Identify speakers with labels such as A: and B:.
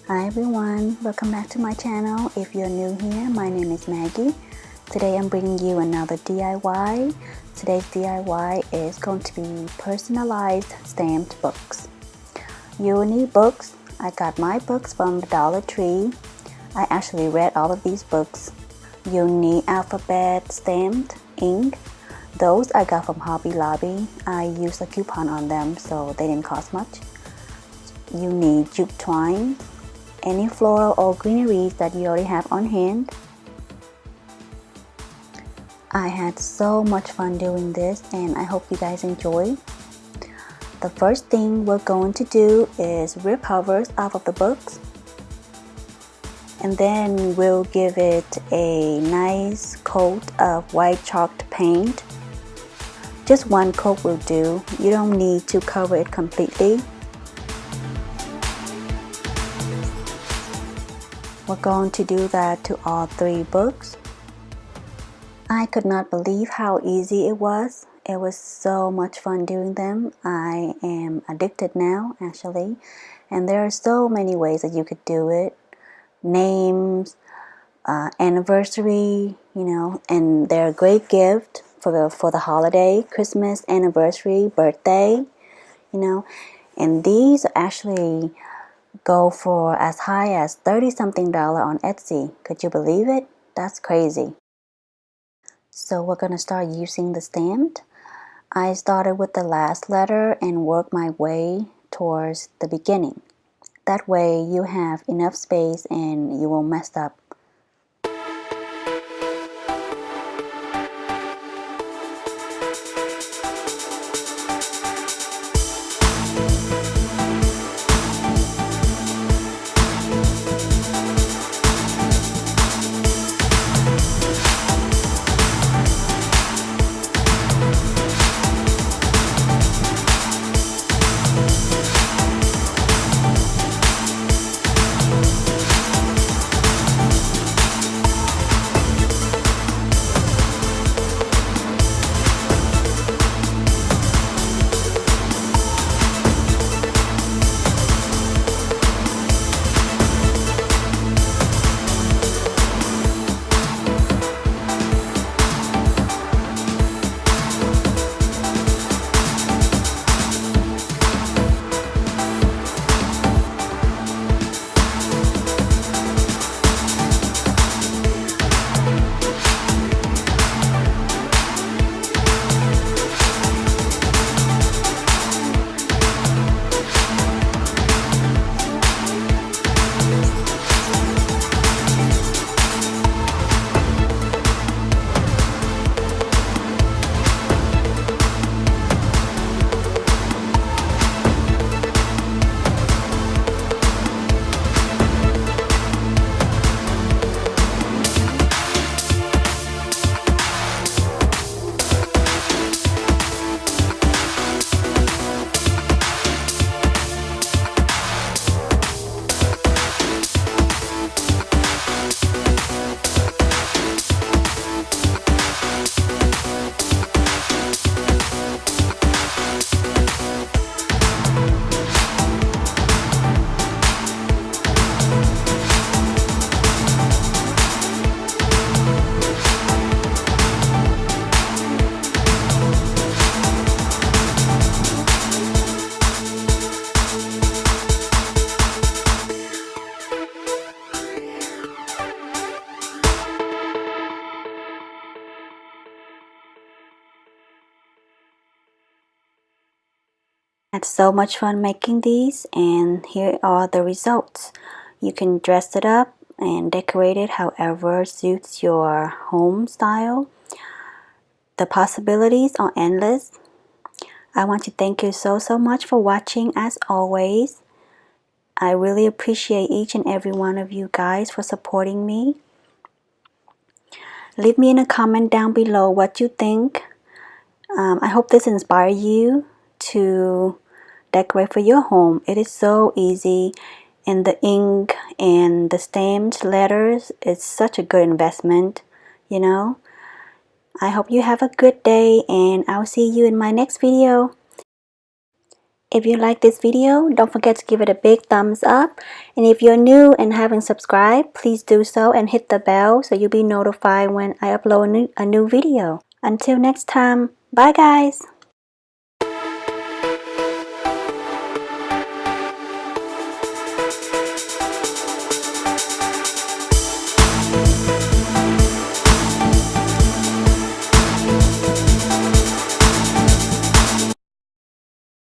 A: Hi everyone, welcome back to my channel. If you're new here, my name is Maggie. Today I'm bringing you another DIY. Today's DIY is going to be personalized stamped books. You will need books. I got my books from the Dollar Tree. I actually read all of these books. You'll need alphabet stamped ink. Those I got from Hobby Lobby. I used a coupon on them so they didn't cost much. You need jute twine, any floral or greeneries that you already have on hand. I had so much fun doing this and I hope you guys enjoy. The first thing we're going to do is rip covers off of the books, and then we'll give it a nice coat of white chalked paint. Just one coat will do. You don't need to cover it completely. We're going to do that to all 3 books. I could not believe how easy it was. It was so much fun doing them. I am addicted now, actually. And there are so many ways that you could do it. Names, anniversary, and they're a great gift for the holiday, Christmas, anniversary, birthday, And these actually go for as high as $30-something on Etsy. Could you believe it? That's crazy. So we're going to start using the stamped. I started with the last letter and worked my way towards the beginning. That way you have enough space and you won't mess up. I had so much fun making these, and here are the results. You can dress it up and decorate it however suits your home style. The possibilities are endless. I want to thank you so much for watching as always. I really appreciate each and every one of you guys for supporting me. Leave me in a comment down below what you think. I hope this inspires you to decorate for your home. It is so easy, and the ink and the stamped letters is such a good investment, I hope you have a good day, and I'll see you in my next video. If you like this video, don't forget to give it a big thumbs up. And if you're new and haven't subscribed, please do so and hit the bell so you'll be notified when I upload a new video. Until next time, bye guys!